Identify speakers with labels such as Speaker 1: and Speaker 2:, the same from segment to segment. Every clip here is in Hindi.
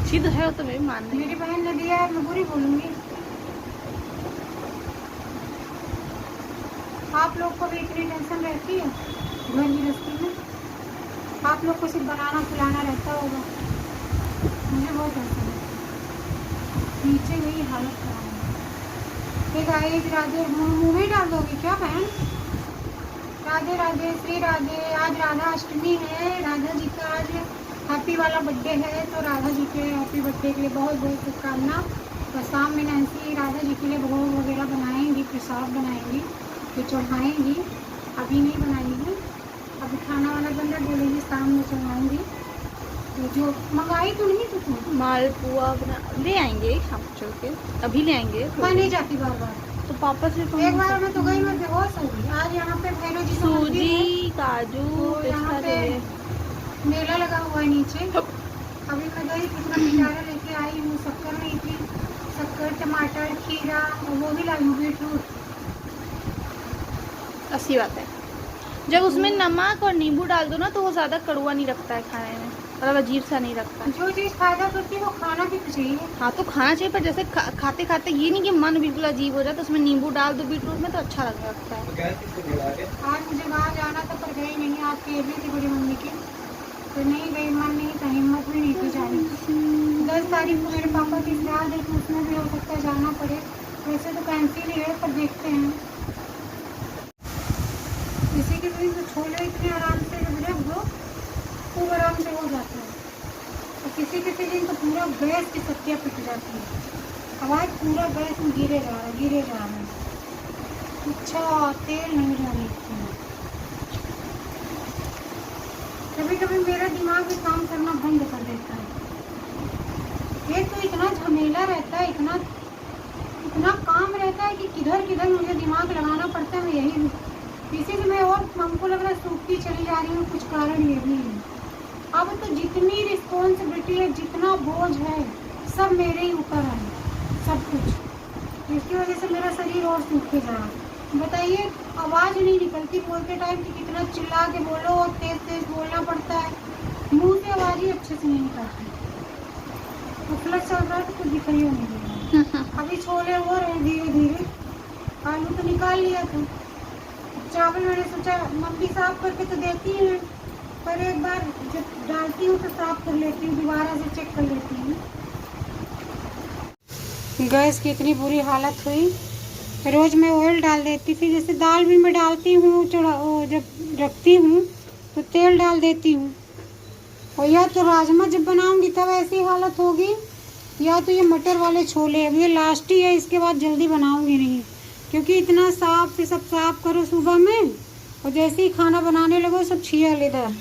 Speaker 1: अच्छी तो है, वो तो मैं भी मान रही
Speaker 2: मेरी
Speaker 1: हूँ।
Speaker 2: बहन ने दिया है, मैं बुरी बोलूंगी? आप लोग को भी इतनी टेंशन रहती है घर गृहस्थी में? आप लोग को सिर्फ बनाना खिलाना रहता होगा, मुझे बहुत टेंशन है। नीचे गई हालत खराब है। एक गाइस राधे, मुँह में डाल दोगी क्या बहन? राधे राधे, श्री राधे। आज राधा अष्टमी है, राधा जी का आज हैप्पी वाला बर्थडे है, तो राधा जी के हैप्पी बर्थडे के लिए बहुत बहुत शुभकामना। तो शाम में नैन्सी राधा जी के लिए भोग वगैरह बनाएंगी, प्रसाद बनाएंगी, तो चढ़ाएंगी। अभी नहीं बनाएंगी, अभी खाना वाना बन रहा, बोलेगी शाम में चढ़ाऊंगी। तो जो मंगाई तो नहीं तो तुम?
Speaker 1: मालपुआ बना ले आएंगे शाम को चल के, अभी ले आएंगे
Speaker 2: मैं नहीं जाती बार बार।
Speaker 1: तो पापा से तो
Speaker 2: एक बार मैं तो गई, मैं बेहोश हो गई। आज यहाँ पे भैरव जी का मंदिर है,
Speaker 1: सूजी काजू
Speaker 2: तो यहाँ
Speaker 1: पिस्ता
Speaker 2: पे
Speaker 1: ले ले।
Speaker 2: मेला लगा हुआ है नीचे। अभी मैं गई, कितना पिटारा लेके आई हूँ, शक्कर नहीं थी, शक्कर टमाटर खीरा और वो भी लाई हूँ, बीटरूट।
Speaker 1: अच्छी बात है, जब उसमें नमक और नींबू डाल दो ना तो वो ज़्यादा कड़वा नहीं लगता है खाने में, मतलब अजीब सा नहीं लगता।
Speaker 2: जो चीज़ फायदा करती है वो खाना भी तो चाहिए।
Speaker 1: हाँ तो खाना चाहिए, पर जैसे खाते खाते ये नहीं कि मन बिल्कुल अजीब हो जाए, तो उसमें नींबू डाल दो बीटरूट में तो अच्छा लगता है।
Speaker 2: आज मुझे वहाँ जाना था पर गई नहीं, आज कह रही थी बड़ी मम्मी की, तो नहीं गई, मन नहीं था, हिम्मत भी नहीं थी जाने की। 10 तारीख को मेरे पापा की श्राद्ध है, तो उसमें भी हो सकता है जाना पड़े। वैसे तो कैंसिल ही है, पर देखते हैं। इसी के दिन तो छोले इतने आराम से जब रख दो खूब आराम से हो जाते हैं, और किसी किसी दिन तो पूरा गैस की सत्या पिट जाती है, आवाज़ पूरा गैस में गिरे जा रहा है, गिरे जा रहा है। अच्छा तेल नहीं डाली थी। कभी कभी मेरा दिमाग भी काम करना बंद कर देता है। ये तो इतना झमेला रहता है, इतना इतना काम रहता है कि किधर किधर मुझे दिमाग लगाना पड़ता है। यही इसी से मैं और हमको लग रहा है सूखती चली जा रही हूँ, कुछ कारण ये भी है। अब तो जितनी रिस्पॉन्सिबिलिटी है, जितना बोझ है, सब मेरे ही ऊपर है, सब कुछ। इसकी वजह से मेरा शरीर और सूखते जा रहा है। बताइए, आवाज़ नहीं निकलती बोलते टाइम कि कितना चिल्ला के बोलो और तेज तेज बोलना पड़ता है, मुंह से आवाज़ ही अच्छे से नहीं निकलती। उफला चल रहा है तो कुछ दिखाई नहीं दे रहा। अभी छोले हो रहे हैं धीरे धीरे, आलू तो निकाल लिया था। चावल मैंने सोचा मम्मी साफ करके तो देती हैं, पर एक बार जब डालती हूँ तो साफ कर लेती हूँ, दोबारा से चेक कर लेती हूँ। गैस की इतनी बुरी हालत हुई, रोज़ मैं ऑयल डाल देती थी, जैसे दाल भी मैं डालती हूँ, जब रखती हूँ तो तेल डाल देती हूँ, और या तो राजमा जब बनाऊँगी तब ऐसी हालत होगी, या तो ये मटर वाले छोले। अब ये लास्ट ही है, इसके बाद जल्दी बनाऊँगी नहीं, क्योंकि इतना साफ से सब साफ करो सुबह में, और जैसे ही खाना बनाने लगो सब छिया इधर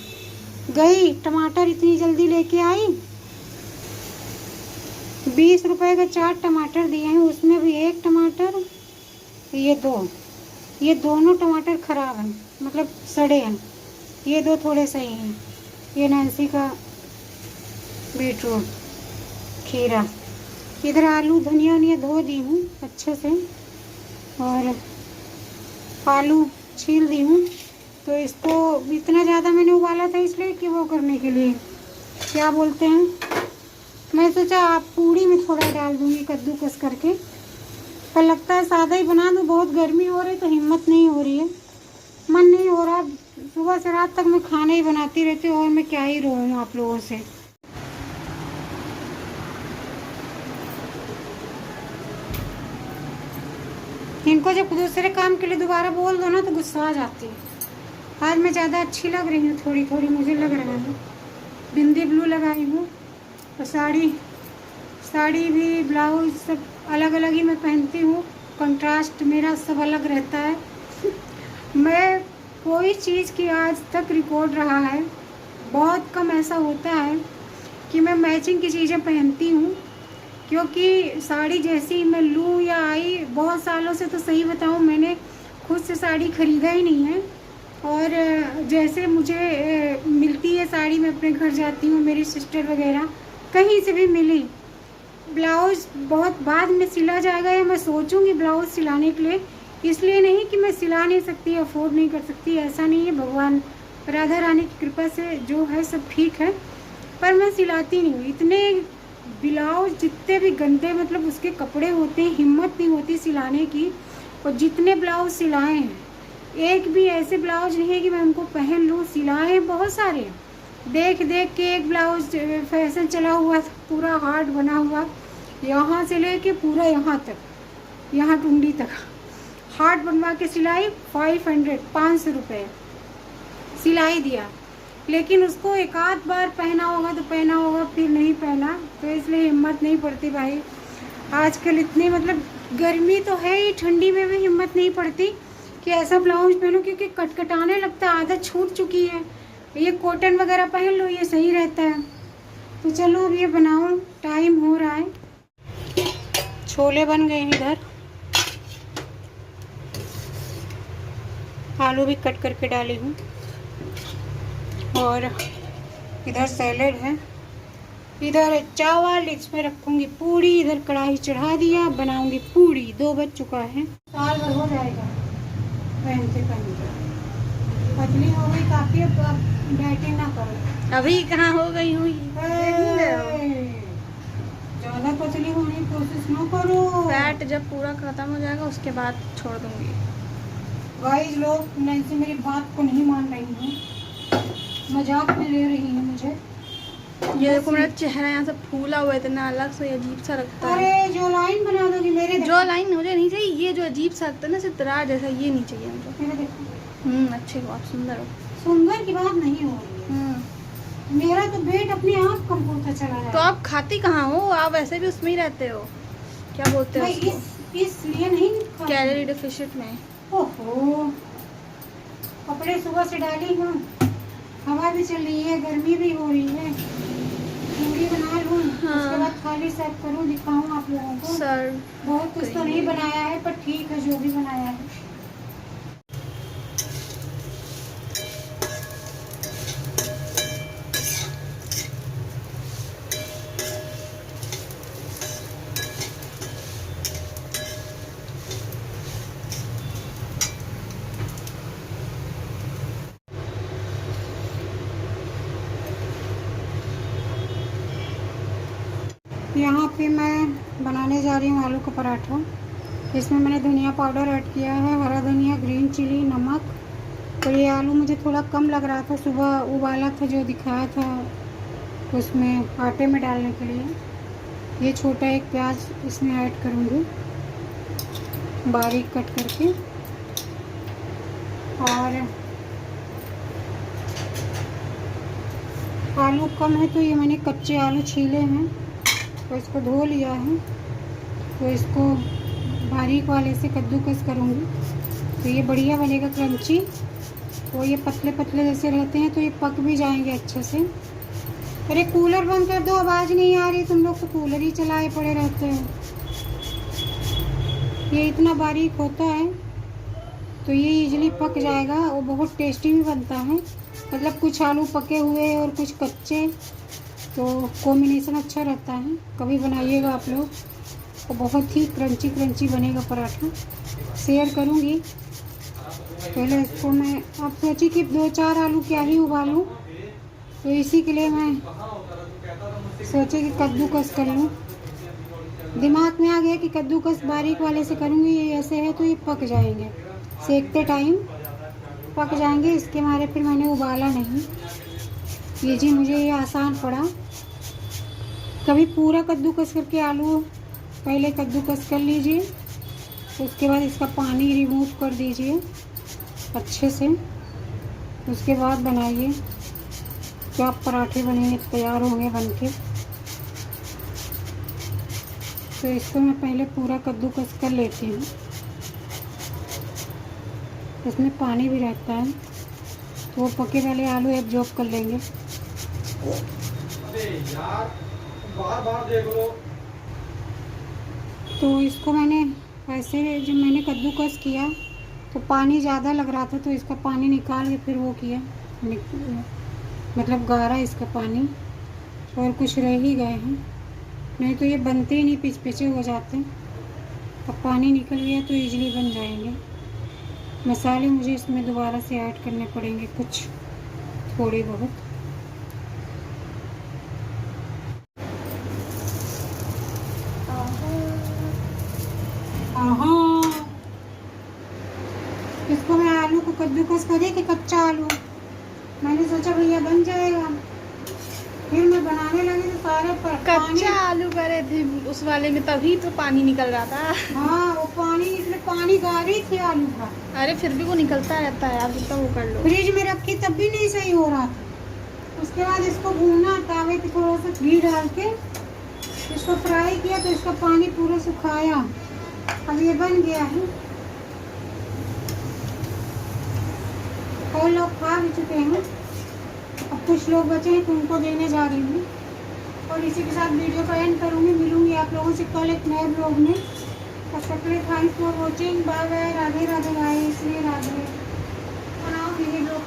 Speaker 2: गई। टमाटर इतनी जल्दी लेके आई, 20 रुपए का 4 टमाटर दिए हैं, उसमें भी एक टमाटर, ये दोनों टमाटर खराब हैं, मतलब सड़े हैं, ये दो थोड़े सही हैं। ये नैन्सी का बीटरूट खीरा, इधर आलू धनिया वनिया धो दी हूँ अच्छे से, और आलू छील दी हूँ। तो इसको इतना ज़्यादा मैंने उबाला था इसलिए कि वो करने के लिए क्या बोलते हैं, मैं सोचा आप पूड़ी में थोड़ा डाल दूँगी कद्दूकस करके, पर लगता है सादा ही बना दूँ। बहुत गर्मी हो रही तो हिम्मत नहीं हो रही है, मन नहीं हो रहा। सुबह से रात तक मैं खाना ही बनाती रहती हूँ, और मैं क्या ही रोऊँ आप लोगों से। इनको जब दूसरे काम के लिए दोबारा बोल दो ना तो गुस्सा आ जाती है। आज मैं ज़्यादा अच्छी लग रही हूँ, थोड़ी थोड़ी मुझे लग रहा है। बिंदी ब्लू लगाई हूँ, और साड़ी भी ब्लाउज सब अलग अलग ही मैं पहनती हूँ, कंट्रास्ट मेरा सब अलग रहता है। मैं कोई चीज़ की आज तक रिकॉर्ड रहा है, बहुत कम ऐसा होता है कि मैं मैचिंग की चीज़ें पहनती हूँ, क्योंकि साड़ी जैसी मैं लूँ या आई, बहुत सालों से तो सही बताऊँ मैंने खुद से साड़ी ख़रीदा ही नहीं है, और जैसे मुझे मिलती है साड़ी, मैं अपने घर जाती हूँ, मेरी सिस्टर वगैरह कहीं से भी मिली। ब्लाउज़ बहुत बाद में सिला जाएगा, या मैं सोचूंगी ब्लाउज़ सिलाने के लिए, इसलिए नहीं कि मैं सिला नहीं सकती, अफोर्ड नहीं कर सकती, ऐसा नहीं है। भगवान राधा रानी की कृपा से जो है सब ठीक है, पर मैं सिलाती नहीं हूँ। इतने ब्लाउज जितने भी गंदे मतलब उसके कपड़े होते हैं, हिम्मत नहीं होती सिलाने की। और जितने ब्लाउज सिलाए हैं, एक भी ऐसे ब्लाउज नहीं है कि मैं उनको पहन लूँ। सिलाए हैं बहुत सारे, देख देख के एक ब्लाउज फैशन चला हुआ था, पूरा हार्ड बना हुआ, यहाँ से लेके पूरा यहाँ तक, यहाँ टुंडी तक हार्ड बनवा के सिलाई 500 रुपये सिलाई दिया। लेकिन उसको एक आध बार पहना होगा तो पहना होगा, फिर नहीं पहना, तो इसलिए हिम्मत नहीं पड़ती भाई। आजकल इतनी मतलब गर्मी तो है ही, ठंडी में भी हिम्मत नहीं पड़ती कि ऐसा ब्लाउज पहनो, क्योंकि कटकटाने लगता है, आदत छूट चुकी है। ये कॉटन वगैरह पहन लो, ये सही रहता है। तो चलो अब ये बनाओ, टाइम हो रहा है। छोले बन गए इधर, आलू भी कट करके डाली हूँ, और इधर सैलेड है, इधर चावल, इसमें रखूँगी पूड़ी, इधर कढ़ाई चढ़ा दिया, बनाऊँगी पूड़ी। 2 बज चुका है, साल भर हो जाएगा पहनते पहनते। पतली हो गई काफ़ी, अब आप डाइटिंग ना करो।
Speaker 1: अभी कहाँ हो गई हुई,
Speaker 2: ज़्यादा पतली होने की कोशिश ना करो।
Speaker 1: फैट जब पूरा खत्म हो जाएगा उसके बाद छोड़ दूंगी।
Speaker 2: गाइस लोग नैन्सी मेरी बात को नहीं मान रही है, मजाक में ले रही है मुझे।
Speaker 1: ये देखो मेरा चेहरा यहाँ से फूला हुआ है, इतना अलग से अजीब सा लगता है।
Speaker 2: अरे जो लाइन बना दोगी मेरे,
Speaker 1: जो लाइन मुझे नहीं चाहिए, ये जो अजीब सा लगता है ना, सिर्फ दरार जैसा, ये नहीं चाहिए मुझे।
Speaker 2: मेरे देखो,
Speaker 1: अच्छे, बहुत सुंदर हो।
Speaker 2: सुंदर की बात नहीं हो रही है। मेरा तो वेट अपने आप कम होता चला है।
Speaker 1: तो आप खाती कहाँ हो? आप वैसे भी उसमें ही रहते हो, क्या बोलते हो उसको?
Speaker 2: इसलिए नहीं,
Speaker 1: कैलोरी डेफिशिएंट में।
Speaker 2: ओहो, कपड़े सुबह से डाली हूँ, हवा भी चल रही है, गर्मी भी हो रही है, पूरी बना लूँ। उसके बाद खाली सर्व करूँ, दिखाऊँ आप लोगों को।
Speaker 1: सर
Speaker 2: बहुत कुछ तो नहीं बनाया है, पर ठीक है जो भी बनाया है। यहाँ पे मैं बनाने जा रही हूँ आलू का पराठा। इसमें मैंने धनिया पाउडर ऐड किया है, हरा धनिया, ग्रीन चिली, नमक। तो ये आलू मुझे थोड़ा कम लग रहा था, सुबह उबाला था जो दिखाया था उसमें आटे में डालने के लिए। ये छोटा एक प्याज इसमें ऐड करूँगी बारीक कट करके। और आलू कम है तो ये मैंने कच्चे आलू छीले हैं, तो इसको धो लिया है, तो इसको बारीक वाले से कद्दूकस करूँगी, तो ये बढ़िया बनेगा क्रंची। तो ये पतले पतले जैसे रहते हैं तो ये पक भी जाएंगे अच्छे से। अरे कूलर बंद कर दो, आवाज़ नहीं आ रही, तुम लोग तो कूलर ही चलाए पड़े रहते हैं। ये इतना बारीक होता है तो ये इजीली पक जाएगा और बहुत टेस्टी भी बनता है। मतलब कुछ आलू पके हुए और कुछ कच्चे, तो कॉम्बिनेशन अच्छा रहता है। कभी बनाइएगा आप लोग, तो बहुत ही क्रंची क्रंची बनेगा पराठा। शेयर करूँगी। पहले इसको मैं, आप सोची कि 2-4 आलू क्या ही उबालूँ, तो इसी के लिए मैं सोचे कि कद्दूकस कर लूँ। दिमाग में आ गया कि कद्दूकस बारीक वाले से करूँगी, ये ऐसे है तो ये पक जाएंगे, सेकते टाइम पक जाएंगे, इसके मारे फिर मैंने उबाला नहीं। ये जी मुझे ये आसान पड़ा। कभी पूरा कद्दूकस करके आलू पहले कद्दूकस कर लीजिए, उसके बाद इसका पानी रिमूव कर दीजिए अच्छे से, उसके बाद बनाइए, तो आप पराठे बनेंगे, तैयार होंगे बनके। तो इसको मैं पहले पूरा कद्दूकस कर लेती हूँ, इसमें पानी भी रहता है तो वो पके वाले आलू एब्जॉर्ब कर लेंगे।
Speaker 3: बार देख लो।
Speaker 2: तो इसको मैंने ऐसे, जब मैंने कद्दूकस किया तो पानी ज़्यादा लग रहा था, तो इसका पानी निकाल के फिर वो किया, मतलब गारा इसका पानी, और कुछ रह ही गए हैं, नहीं तो ये बनते ही नहीं, पिचपिचे हो जाते। अब पानी निकल गया तो इजीली बन जाएंगे। मसाले मुझे इसमें दोबारा से ऐड करने पड़ेंगे कुछ, थोड़े बहुत। हाँ, इसको मैं आलू को कद्दूकस करे कि कच्चा आलू, मैंने सोचा भैया बन जाएगा। फिर मैं बनाने लगी तो सारे
Speaker 1: कच्चा आलू करे थे उस वाले में, तभी तो पानी निकल रहा था।
Speaker 2: हाँ, वो पानी इसमें पानी गा रही थी आलू का।
Speaker 1: अरे फिर भी वो निकलता रहता है, आप जितना वो कर लो।
Speaker 2: फ्रिज में रखी तब भी नहीं सही हो रहा था। उसके बाद इसको भूनना, तावे पे थोड़ा सा घी डाल के इसको फ्राई किया तो इसका पानी पूरा सुखाया। अब ये बन गया है और लोग खा भी चुके हैं। अब कुछ लोग बचे हैं तो उनको देने जा रही हूँ। और इसी के साथ वीडियो का एंड करूँगी। मिलूंगी आप लोगों से कल एक नए ब्लॉग में। तब तक के लिए thanks for watching. Bye bye. Radhe Radhe. Bye. इसलिए राधे बनाओ।